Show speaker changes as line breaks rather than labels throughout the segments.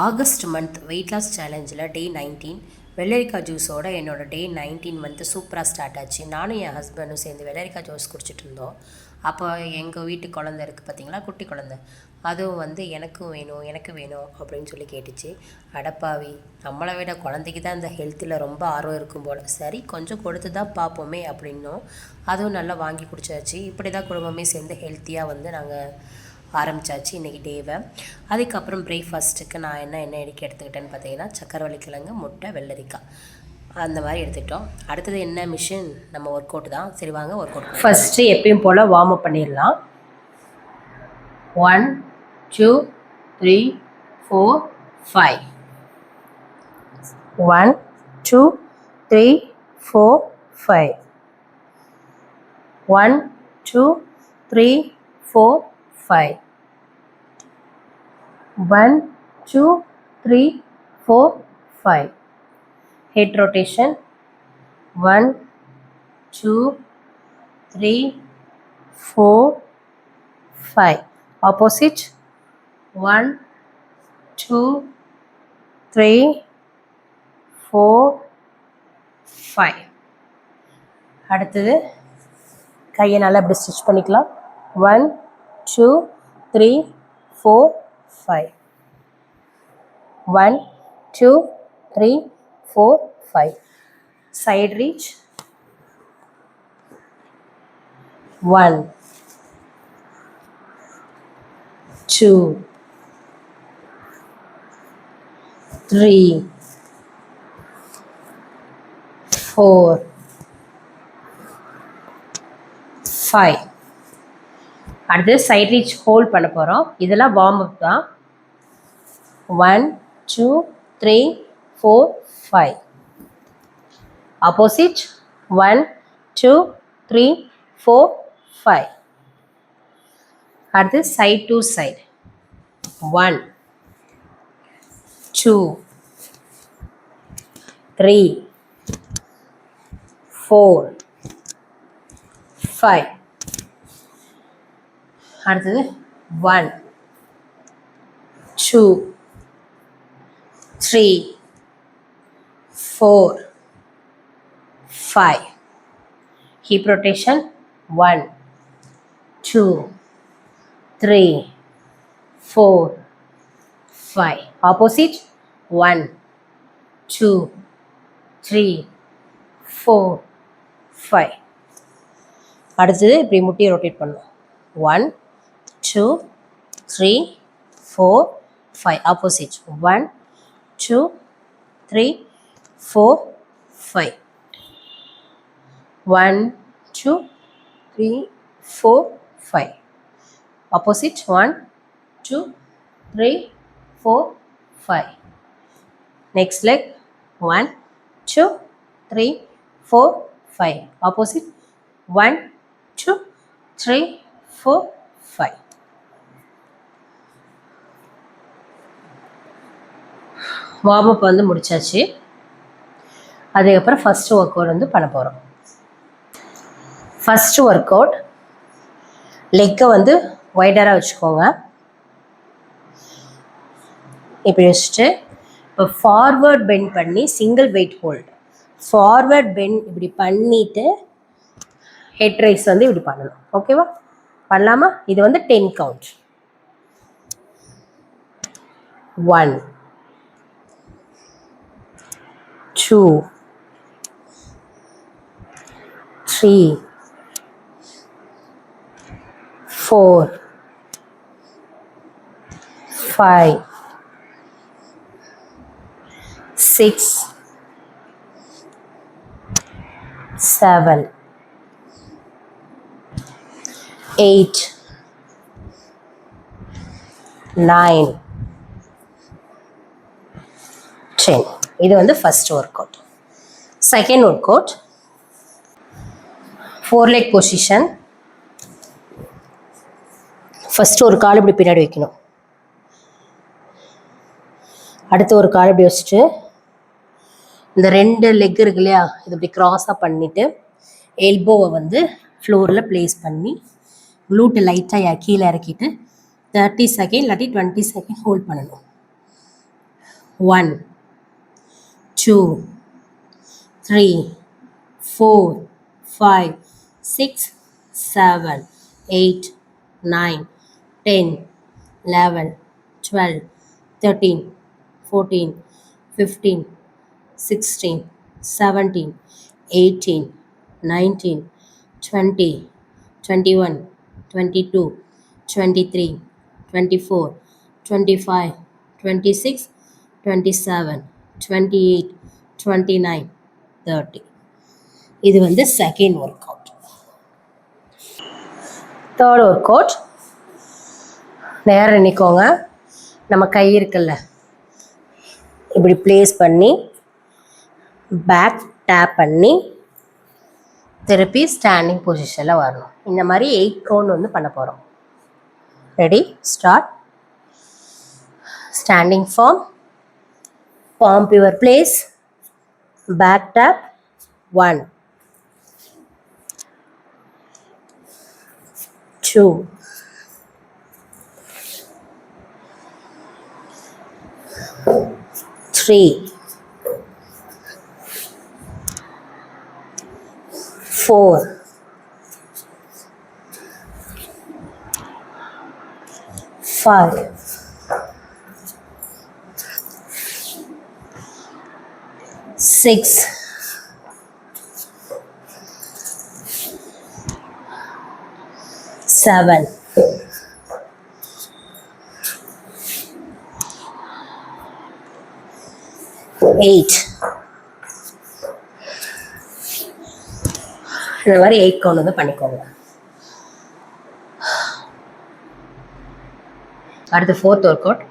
August month weight loss சேலஞ்சில் டே 19 வெள்ளரிக்காய் ஜூஸோட என்னோடய டே 19 வந்து சூப்பராக ஸ்டார்ட் ஆச்சு. நானும் என் ஹஸ்பண்டும் சேர்ந்து வெள்ளரிக்காய் ஜூஸ் குடிச்சிட்டு இருந்தோம். அப்போ எங்கள் வீட்டு குழந்தை இருக்குது பார்த்தீங்களா, குட்டி குழந்தை, அதுவும் வந்து எனக்கு வேணும் அப்படின்னு சொல்லி கேட்டுச்சு. அடப்பாவி, நம்மளை விட குழந்தைக்கு தான் இந்த ஹெல்த்தில் ரொம்ப ஆர்வம் இருக்கும் போல், சரி கொஞ்சம் கொடுத்து தான் பார்ப்போமே அப்படின்னும் அதுவும் நல்லா வாங்கி குடிச்சாச்சு. இப்படி தான் குடும்பமே சேர்ந்து ஹெல்த்தியாக வந்து நாங்கள் ஆரம்பித்தாச்சு இன்றைக்கி டேவை. அதுக்கப்புறம் பிரேக்ஃபாஸ்ட்டுக்கு நான் என்ன எடுத்துக்கிட்டேன்னு பார்த்தீங்கன்னா, சக்கரவள்ளி கிழங்கு, முட்டை, வெள்ளரிக்காய் அந்த மாதிரி எடுத்துக்கிட்டோம். அடுத்தது என்ன மிஷின், நம்ம ஒர்க் அவுட் தான். சரி வாங்க ஒர்க் அவுட். ஃபஸ்ட்டு எப்பயும் போல் வார்ம் அப் பண்ணிடலாம். 1 2 3 4 5. 1 2 3 4 5. 1 2 3 4 5. 1 2 3 4 5. Head rotation. 1 2 3 4 5. Opposite. 1 2 3 4 5. அடுத்தது கையை நல்லா இப்படி ஸ்டிச் பண்ணிக்கலாம். 1 2 3 4 5. 1 2 3 4 5. Side reach. 1 2 3 4 5. அடுத்து சைட் ரீச் ஹோல்ட் பண்ண போகிறோம். இதெல்லாம் வார்ம் அப் தான். 1 2 3 4 5. ஆப்போசிட். 1 2 3 4 5. அடுத்து சைட் டு சைட். 1 2 3 4 5. அடுத்தது 1 2 3 4 5. Hip rotation. 1 2 3 4 5. Opposite. 1 2 3 4 5. அடுத்தது இப்படி முட்டியை ரொட்டேட் பண்ணணும். 1 2 3 4 5. Opposite. 1 2 3 4 5. 1 2 3 4 5. Opposite. 1 2 3 4 5. Next leg. 1 2 3 4 5. Opposite. 1 2 3 4 5. Warm up வந்து முடிச்சாச்சு. அதுக்கப்புறம் ஃபஸ்ட்டு ஒர்க் அவுட் வந்து பண்ண போகிறோம். ஃபஸ்ட்டு ஒர்க் அவுட், லெக்கை வந்து வைடராக வச்சுக்கோங்க. இப்படி வச்சுட்டு இப்போ ஃபார்வர்ட் பெண்ட் பண்ணி single weight hold. Forward bend இப்படி பண்ணிவிட்டு ஹெட் ரைஸ் வந்து இப்படி பண்ணணும். ஓகேவா? பண்ணலாமா? இது வந்து 10 கவுண்ட். 1 2 3 4 5 6 7 8 9 10. இது வந்து first work out. Second work out, 4 leg position. First ஒரு கால் இப்படி பின்னாடி வைக்கணும். அடுத்து ஒரு கால் இப்படி வச்சுட்டு இந்த 2 லெக் இருக்கு இல்லையா, இது இப்படி க்ராஸாக பண்ணிவிட்டு எல்போவை வந்து ஃப்ளோரில் ப்ளேஸ் பண்ணி க்ளூட்டை லைட்டாக கீழே இறக்கிட்டு 30 செகண்ட் இல்லாட்டி 20 செகண்ட் ஹோல்ட் பண்ணணும். 1, 2, 3, 4, 5, 6, 7, 8, 9, 10, 11, 12, 13, 14, 15, 16, 17, 18, 19, 20, 21, 22, 23, 24, 25, 26, 27, 28, 29, 30. இது வந்து second work out. Third work out, நேரம் நிற்கோங்க. நம்ம கை இருக்குல்ல, இப்படி ப்ளேஸ் பண்ணி பேக் டேப் பண்ணி திருப்பி ஸ்டாண்டிங் பொசிஷனில் வரணும். இந்த மாதிரி 8 கவுண்ட் வந்து பண்ண போகிறோம். Ready, start. Standing form, palm your place, back tap, 1, 2, 3, 4, 5, 6, 7, 8. இந்த மாதிரி 8 கவுண்ட் வந்து பண்ணிக்கோங்க. அடுத்து fourth work out.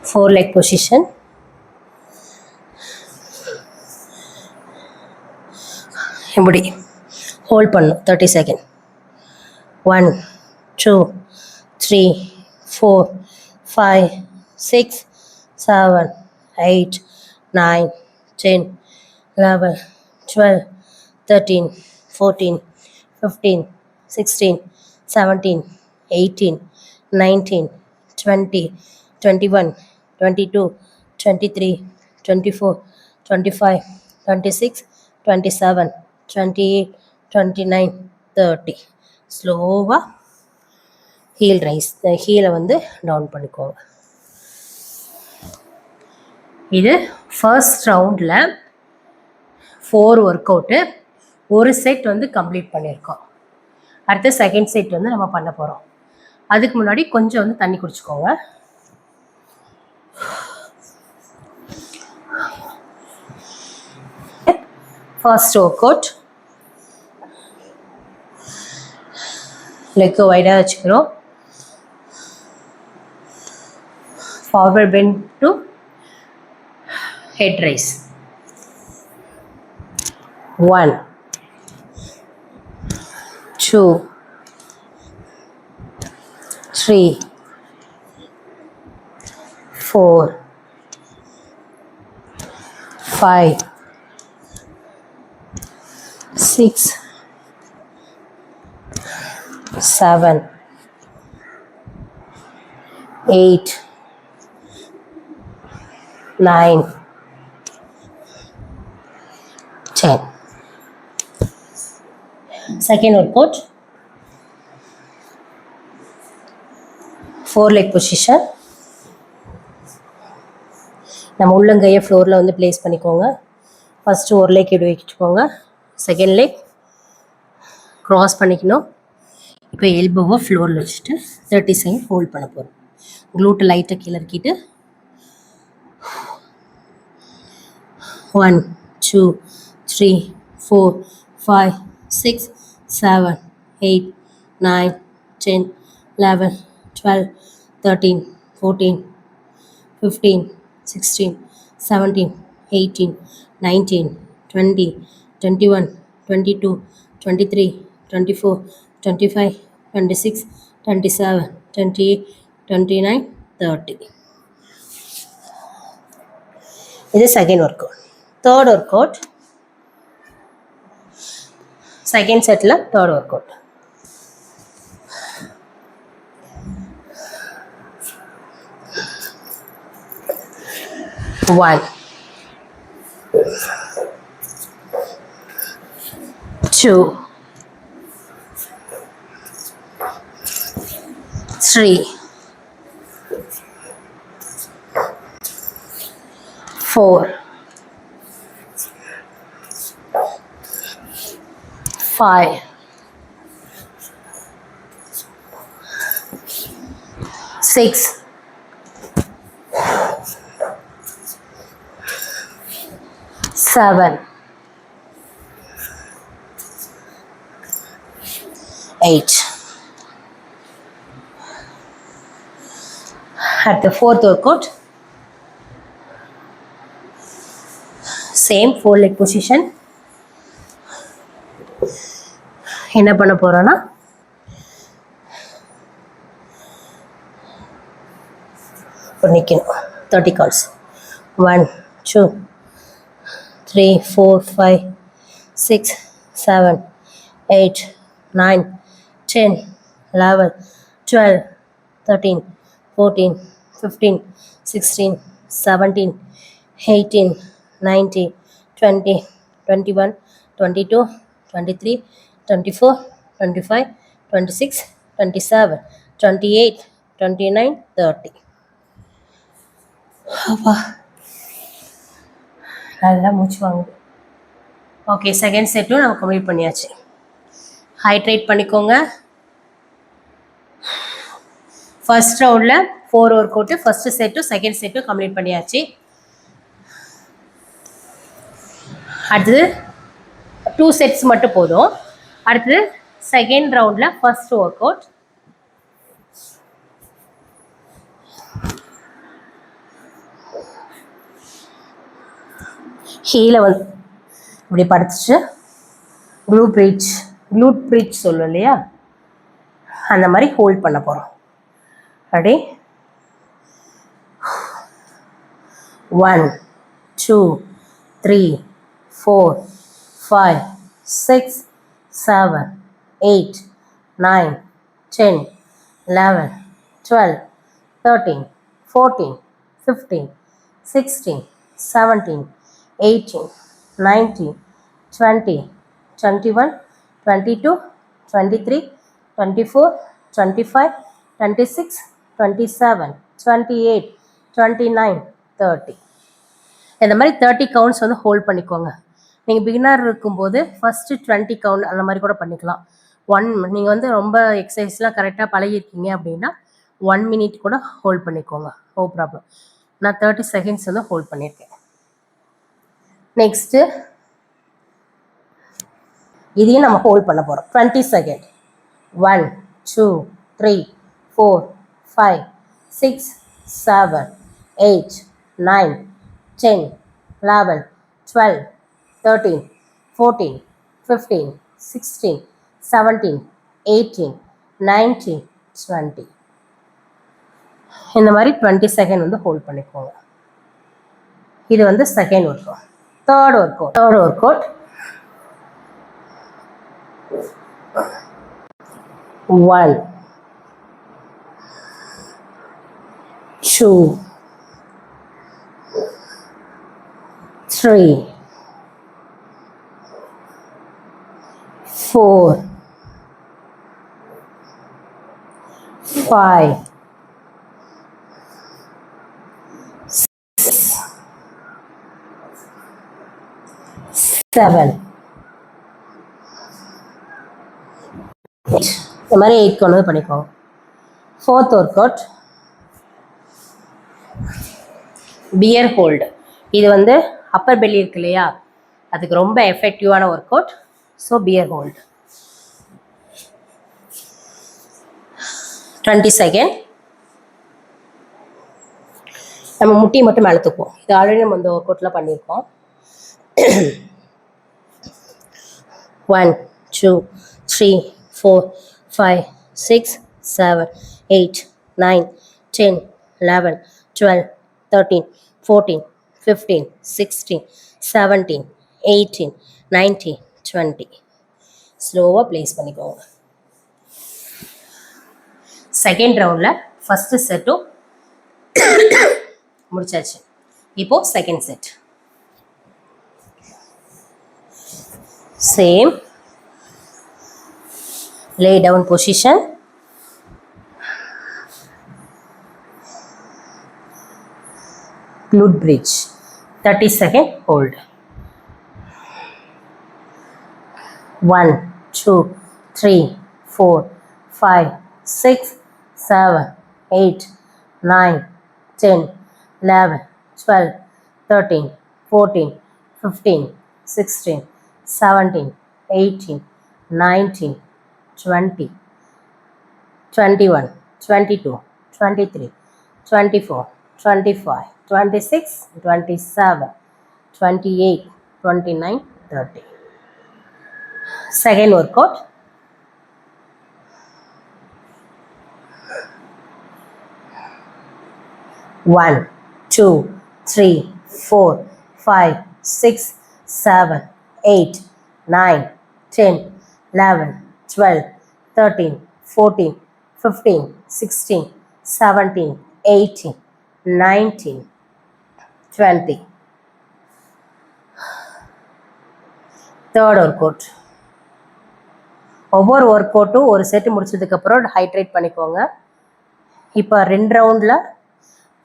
Four leg position. இப்படி ஹோல்ட் பண்ணும் 30 செகண்ட். 1, 2, 3, 4, 5, 6, 7, 8, 9, 10, 11, 12, 13, 14, 15, 16, 17, 18, 19, 20, 21, 22, 23, 24, 25, 26, 27, 28, 29, 30. ஸ்லோவாக ஹீல் ரைஸ், ஹீலை வந்து டவுன் பண்ணிக்கோங்க. இது ஃபர்ஸ்ட் ரவுண்டில் 4 ஒர்க் அவுட்டு. ஒரு செட் வந்து கம்ப்ளீட் பண்ணியிருக்கோம். அடுத்த செகண்ட் செட் வந்து நம்ம பண்ண போகிறோம். அதுக்கு முன்னாடி கொஞ்சம் வந்து தண்ணி குடிச்சுக்கோங்க. ஃபர்ஸ்ட் ஒர்க் அவுட், லெக்கு வைடாக வச்சுக்கிறோம். Forward bend to head raise. 1, 2, 3, 4, 5, 6, 7, 8, 9, 10. Second workout, 4 leg position. நம்ம உள்ளங்கையை ஃப்ளோரில் வந்து ப்ளேஸ் பண்ணிக்கோங்க. ஃபஸ்ட்டு ஒரு லெக் இப்படி வச்சுக்கோங்க. செகண்ட் லெக் க்ராஸ் பண்ணிக்கணும். இப்போ எல்போவை ஃப்ளோரில் வச்சுட்டு 30 செகண்ட் ஹோல்ட் பண்ண போகிறோம். க்ளூட்டை லைட்டாக கீழே இறக்கிட்டு 1, 2, 3, 4, 5, 6, 7, 8, 9, 10, 11, 12, 13, 14, 15, 16, 17, 18, 19, 20, 21, 22, 23, 24, 25, 26, 27, 28, 29, 30. இது second work out. Third work out, second settle third work out. One, two, three, four, five, six, seven, 8. At the fourth workout, same 4 leg position. என்ன பண்ண போறோம்னா நிற்கணும். 30 counts. 1, 2, 3, 4, 5, 6, 7, 8, 9, 10, 11, 12, 13, 14, 15, 16, 17, 18, 19, 20, 21, 22, 23, 24, 25, 26, 27, 28, 29, 30. அப்பா நல்லா மூச்சு வாங்குது. ஓகே, செகண்ட் செட்டும் நம்ம கம்ப்ளீட் பண்ணியாச்சு. ஹைட்ரேட் பண்ணிக்கோங்க. ஃபர்ஸ்ட் ரவுண்டில் 4 ஒர்க் அவுட்டு, ஃபர்ஸ்ட் செட்டும் செகண்ட் செட்டும் கம்ப்ளீட் பண்ணியாச்சு. அடுத்தது 2 செட்ஸ் மட்டும் போதும். அடுத்தது செகண்ட் ரவுண்டில் ஃபர்ஸ்ட் ஒர்க் அவுட். கீழே வந்து இப்படி படுத்துச்சு க்ளூட் ப்ரீச் சொல்லும் இல்லையா, அந்த மாதிரி ஹோல்ட் பண்ண போகிறோம். ரெடி? 1, 2, 3, 4, 5, 6, 7, 8, 9, 10, 11, 12, 13, 14, 15, 16, 17, 18, 19, 20, 21, 22, 23, 24, 25, 26, 27, 28, 29, 30. இந்த மாதிரி 30 கவுண்ட்ஸ் வந்து ஹோல்ட் பண்ணிக்கோங்க. நீங்கள் பிகினர் இருக்கும்போது ஃபஸ்ட்டு 20 கவுண்ட் அந்த மாதிரி கூட பண்ணிக்கலாம். நீங்கள் வந்து ரொம்ப எக்ஸசைஸ்லாம் கரெக்டாக பழகிருக்கீங்க அப்படின்னா 1 minute கூட ஹோல்ட் பண்ணிக்கோங்க, நோ ப்ராப்ளம். நான் 30 செகண்ட்ஸ் வந்து ஹோல்ட் பண்ணியிருக்கேன். நெக்ஸ்ட்டு இதையும் நம்ம ஹோல்ட் பண்ண போகிறோம். 20 செகண்ட். 1, 2, 3, 4, 5, 6, 7, 8, 9, 10, 11, 12, 13, 14, 15, 16, 17, 18, 19, 20. இந்த மாதிரி 20 செகண்ட் வந்து ஹோல்ட் பண்ணிக்கோங்க. இது வந்து second work out. Third work out 1, 2, 3, 4, 5, 6, 7, 8. இந்த மாதிரி 8 கொண்டு வந்து பண்ணிக்கோங்க. Fourth work out bear hold. இது வந்து அப்பர் பெல்லி இருக்கு இல்லையா, அதுக்கு ரொம்ப எஃபெக்டிவான work out. So bear hold 20 second. நம்ம முட்டியை மட்டும் மேலே தூக்குவோம். இது ஆல்ரெடி நம்ம இந்த ஒர்க் அவுட்லாம் பண்ணியிருக்கோம். 1, 2, 3, 4, 5, 6, 7, 8, 9, 10, 11, 12, 13, 14, 15, 16, 17, 18, 19, 20. ஸ்லோவாக ப்ளேஸ் பண்ணிக்கோங்க. செகண்ட் ரவுண்டில் ஃபஸ்ட்டு செட்டும் முடிச்சாச்சு. இப்போது second set same lay down position, glute bridge, 30 second hold. 1 2 3 4 5 6 7 8 9 10 11 12 13 14 15 16 17 18 19 20 21 22 23 24 25 26 27 28 29 30. Second workout. 1 2 3 4 5 6 7 8 9 10 11 12 13 14 15 16 17 18 19 20. Third work out. ஒவ்வொரு ஒர்க் அவுட்டும் ஒரு செட்டு முடிச்சதுக்கப்புறம் ஹைட்ரேட் பண்ணிக்கோங்க. இப்போ 2 ரவுண்டில்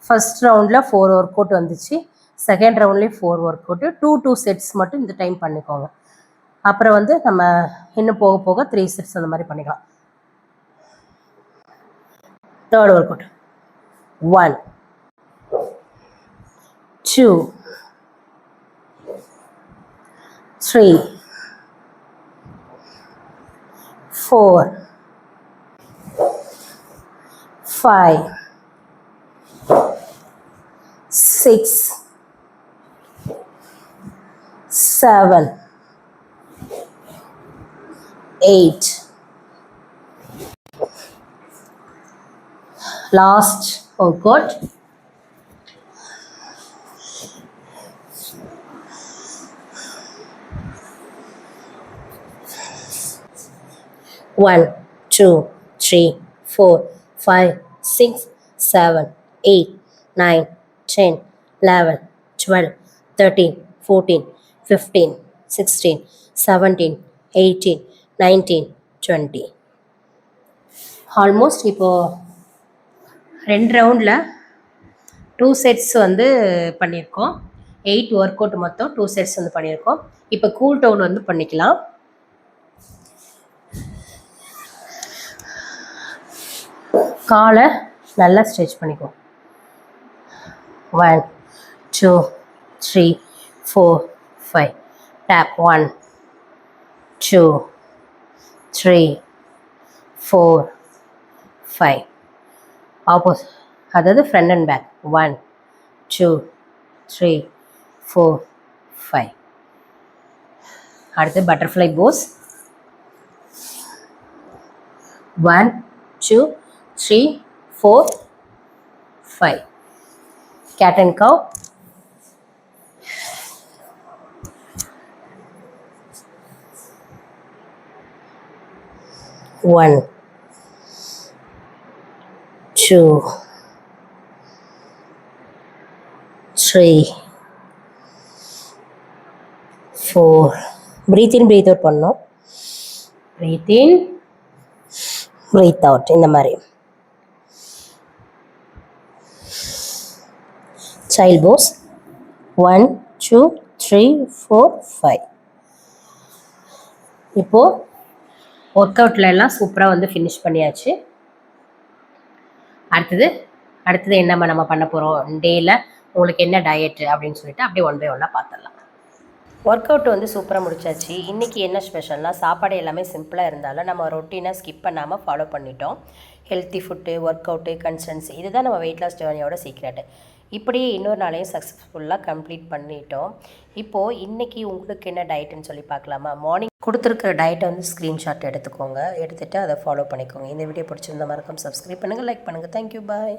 ஃபஸ்ட் ரவுண்டில் 4 ஒர்க் அவுட் வந்துச்சு, செகண்ட் ரவுண்ட்லேயும் 4 ஒர்க் அவுட்டு, 2 செட்ஸ் மட்டும் இந்த டைம் பண்ணிக்கோங்க. அப்புறம் வந்து நம்ம இன்னும் போக போக 3 செட்ஸ் அந்த மாதிரி பண்ணிக்கலாம். Third work out. 1 2 3 4 5 6 7 8. Last workout. 1 2 3 4 5 6 7 8 9 10 11 12 13 14 15 16 17 18 19 20. Almost இப்போது 2 ரவுண்டில் 2 செட்ஸ் வந்து பண்ணியிருக்கோம். 8 ஒர்க் அவுட் மொத்தம் 2 செட்ஸ் வந்து பண்ணியிருக்கோம். இப்போ கூல் டவுன் வந்து பண்ணிக்கலாம். காலை நல்லா ஸ்ட்ரெச் பண்ணிக்கோ. 1 2 3 4 5. டேப் 1 2 3 4 5. ஆப்போசிட், அதாவது ஃப்ரண்ட் அண்ட் பேக். 1 2 3 4 5. அடுத்து butterfly Bose. 1 2 3 4 5. Cat and cow. 1 2 3 4. breathe in breathe out பண்ணோம். breathe in breathe out இந்த மாதிரி. child pose. 1 2 3 4 5. இப்போது ஒர்க் அவுட்ல எல்லாம் சூப்பராக வந்து ஃபினிஷ் பண்ணியாச்சு. அடுத்தது என்னம்மா நம்ம பண்ண போகிறோம், டேயில் உங்களுக்கு என்ன டயட்டு அப்படின்னு சொல்லிட்டு அப்படியே 1 by 1 பார்த்துடலாம். ஒர்க் அவுட் வந்து சூப்பராக முடிச்சாச்சு. இன்றைக்கி என்ன ஸ்பெஷல்னால், சாப்பாடு எல்லாமே சிம்பிளாக இருந்தாலும் நம்ம ரொட்டீனாக ஸ்கிப் பண்ணாமல் ஃபாலோ பண்ணிட்டோம். Healthy food, work out, consistency, இதுதான் நம்ம வெயிட் லாஸ் ஜேர்னியோட சீக்ரெட்டு. இப்படியே இன்னொரு நாளையும் சக்ஸஸ்ஃபுல்லாக கம்ப்ளீட் பண்ணிட்டோம். இப்போது இன்றைக்கி உங்களுக்கு என்ன டயட்டுன்னு சொல்லி பார்க்கலாமா. மார்னிங் கொடுத்துருக்குற டயட்டை வந்து ஸ்க்ரீன்ஷாட் எடுத்துக்கோங்க, எடுத்துகிட்டு அதை ஃபாலோ பண்ணிக்கோங்க. இந்த வீடியோ பிடிச்சிருந்த மறக்காம சப்ஸ்கிரைப் பண்ணுங்கள், லைக் பண்ணுங்கள். தேங்க்யூ, பாய்.